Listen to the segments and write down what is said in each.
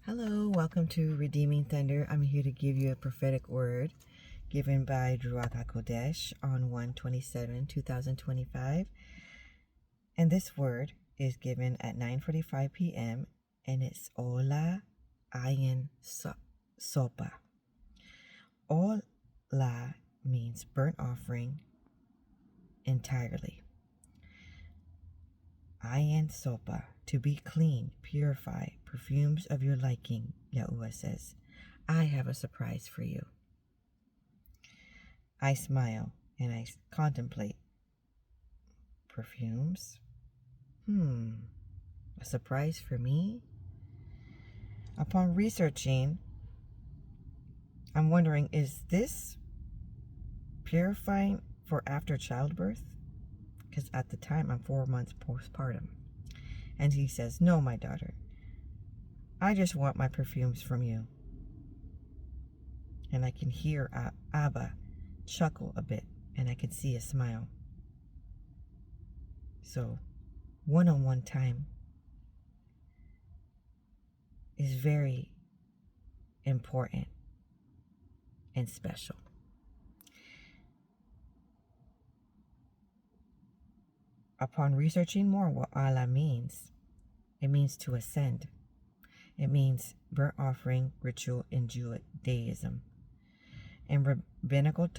Hello, welcome to Redeeming Thunder. I'm here to give you a prophetic word given by Ruach HaKodesh on 1/27/2025. And this word is given at 9:45 p.m. and it's Ola Ayin Sopa. Ola means burnt offering entirely. Ayin Sopa, to be clean, purify, perfumes of your liking, Yahuwah says. I have a surprise for you. I smile and I contemplate. Perfumes? A surprise for me? Upon researching, I'm wondering, is this purifying for after childbirth? Because at the time I'm 4 months postpartum. And he says, no, my daughter. I just want my perfumes from you. And I can hear Abba chuckle a bit, and I can see a smile. So, one-on-one time is very important and special. Upon researching more what Allah means, it means to ascend. It means burnt offering ritual in Judaism. In rabbinical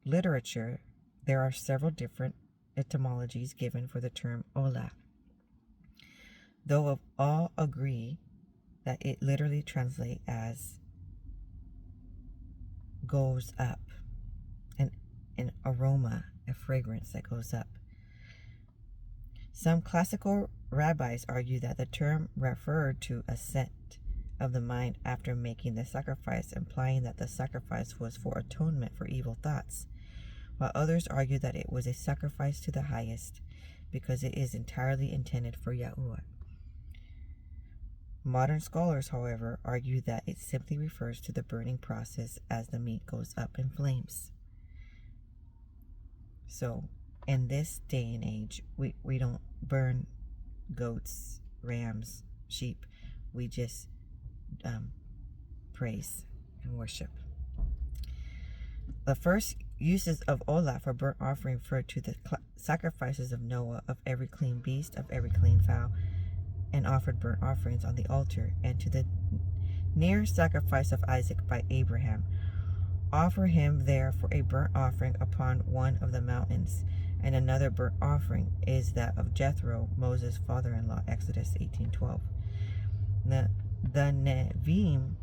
literature, there are several different etymologies given for the term Ola, though all agree that it literally translates as goes up, an aroma, a fragrance that goes up. Some classical rabbis argue that the term referred to ascent of the mind after making the sacrifice, implying that the sacrifice was for atonement for evil thoughts, while others argue that it was a sacrifice to the highest because it is entirely intended for Yahuwah. Modern scholars, however, argue that it simply refers to the burning process as the meat goes up in flames. So, in this day and age, we don't burn goats, rams, sheep. We just praise and worship. The first uses of Ola for burnt offering refer to the sacrifices of Noah of every clean beast, of every clean fowl, and offered burnt offerings on the altar, and to the near sacrifice of Isaac by Abraham. Offer him there for a burnt offering upon one of the mountains. And another burnt offering is that of Jethro, Moses' father-in-law, Exodus 18:12. The Nevi'im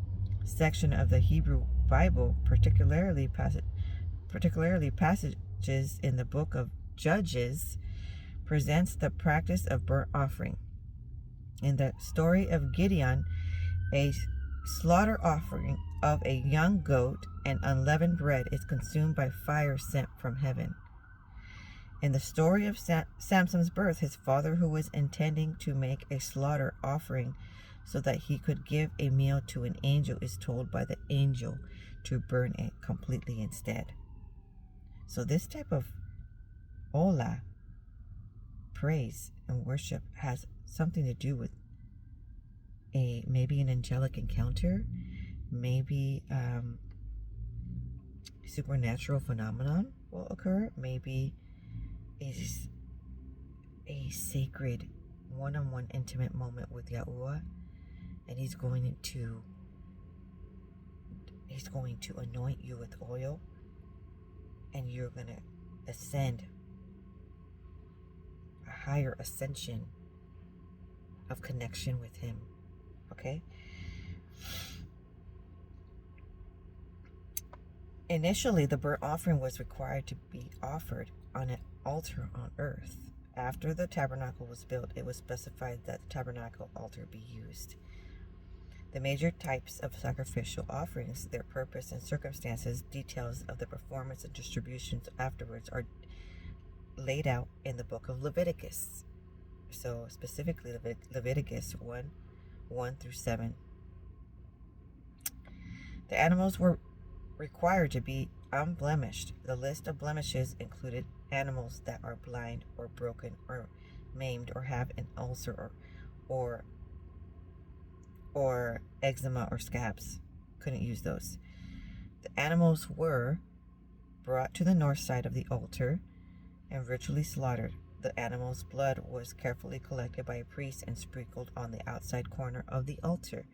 section of the Hebrew Bible, particularly passages in the book of Judges, presents the practice of burnt offering. In the story of Gideon, a slaughter offering of a young goat and unleavened bread is consumed by fire sent from heaven. In the story of Samson's birth, his father, who was intending to make a slaughter offering so that he could give a meal to an angel, is told by the angel to burn it completely instead. So this type of Ola, praise and worship, has something to do with maybe an angelic encounter, maybe supernatural phenomenon will occur, maybe is a sacred one-on-one intimate moment with Yahuwah, and he's going to anoint you with oil, and you're going to ascend, a higher ascension of connection with him. Okay? Initially, the burnt offering was required to be offered on an altar on earth. After the tabernacle was built, it was specified that the tabernacle altar be used. The major types of sacrificial offerings, their purpose and circumstances, details of the performance and distributions afterwards are laid out in the book of Leviticus. So specifically Leviticus 1:1-7. The animals were required to be unblemished. The list of blemishes included animals that are blind or broken or maimed or have an ulcer or or eczema or scabs. Couldn't use those. The animals were brought to the north side of the altar and ritually slaughtered. The animal's blood was carefully collected by a priest and sprinkled on the outside corner of the altar.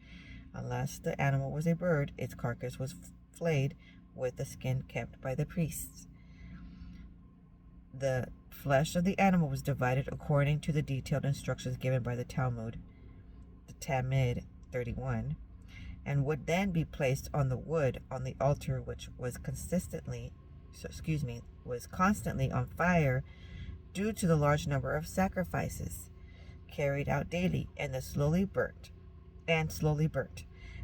Unless the animal was a bird, its carcass was flayed with the skin kept by the priests. The flesh of the animal was divided according to the detailed instructions given by the Talmud, the Tamid 31, and would then be placed on the wood on the altar, which was constantly on fire due to the large number of sacrifices carried out daily, and slowly burnt.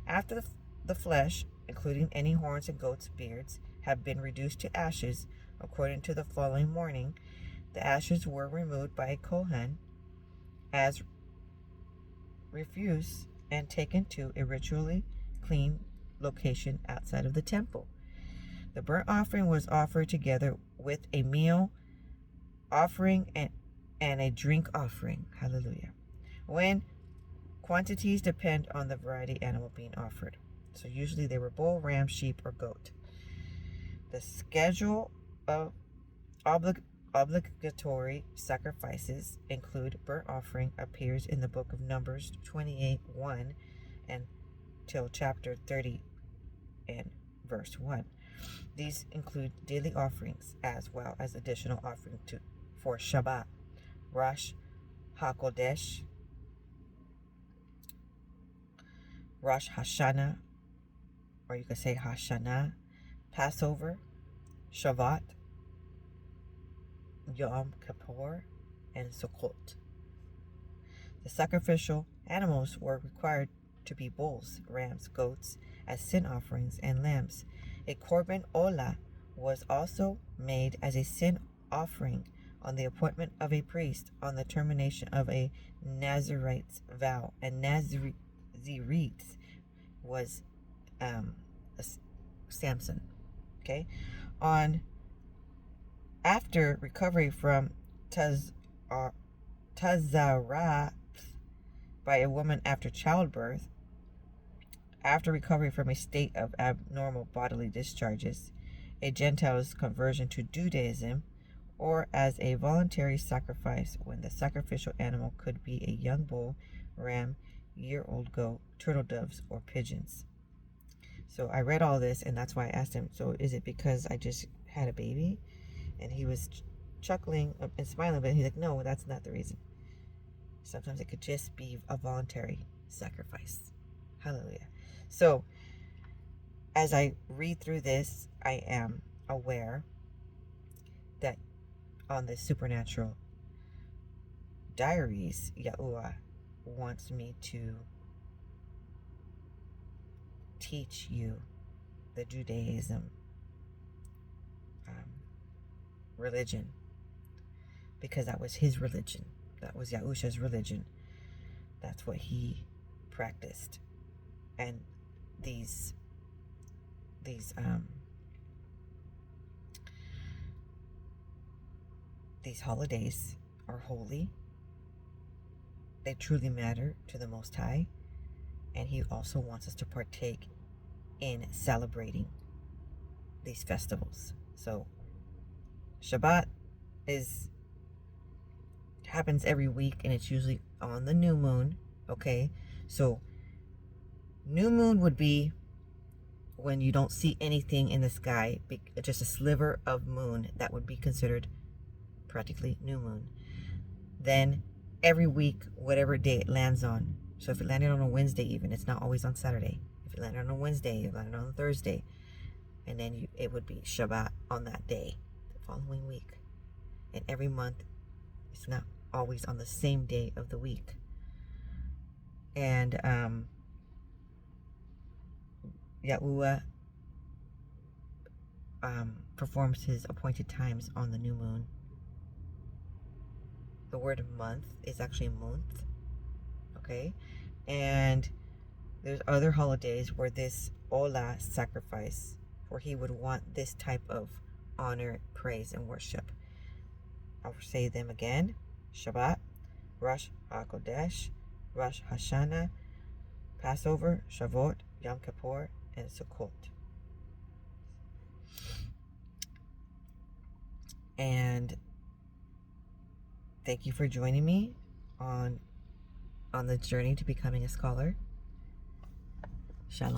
After the flesh, including any horns and goats' beards, had been reduced to ashes, according to the following morning, the ashes were removed by a Kohen as refuse and taken to a ritually clean location outside of the temple. The burnt offering was offered together with a meal offering and a drink offering. Hallelujah. When quantities depend on the variety animal being offered. So usually they were bull, ram, sheep, or goat. The schedule of obligatory sacrifices include burnt offering appears in the book of Numbers 28:1 until chapter 30 and verse 1. These include daily offerings as well as additional offering for Shabbat, Rosh HaKodesh, Rosh Hashanah, or you could say Hashanah, Passover, Shavuot, Yom Kippur, and Sukkot. The sacrificial animals were required to be bulls, rams, goats as sin offerings, and lambs. A korban olah was also made as a sin offering on the appointment of a priest on the termination of a Nazirite's vow. And Nazirites was Samson. Okay? After recovery from Tazarah by a woman after childbirth, after recovery from a state of abnormal bodily discharges, a Gentile's conversion to Judaism, or as a voluntary sacrifice when the sacrificial animal could be a young bull, ram, year-old goat, turtle doves, or pigeons. So I read all this, and that's why I asked him, so is it because I just had a baby? And he was chuckling and smiling, but he's like, no, that's not the reason. Sometimes it could just be a voluntary sacrifice. Hallelujah. So as I read through this, I am aware that on the supernatural diaries, Yahuwah wants me to teach you the Judaism religion, because that was his religion. That was Yahusha's religion. That's what he practiced. And these holidays are holy. They truly matter to the Most High. And he also wants us to partake in celebrating these festivals. So Shabbat happens every week, and it's usually on the new moon. Okay, so new moon would be when you don't see anything in the sky, just a sliver of moon. That would be considered practically new moon. Then every week, whatever day it lands on. So if it landed on a Wednesday, even, it's not always on Saturday. If it landed on a Wednesday, it landed on a Thursday, and then it would be Shabbat on that day, the following week. And every month, it's not always on the same day of the week. And Yahuwah performs his appointed times on the new moon. The word month is actually month. Okay, and there's other holidays where this Olah sacrifice, where he would want this type of honor, praise, and worship. I'll say them again: Shabbat, Rosh HaKodesh, Rosh Hashanah, Passover, Shavuot, Yom Kippur, and Sukkot. And thank you for joining me on the journey to becoming a scholar. Shalom.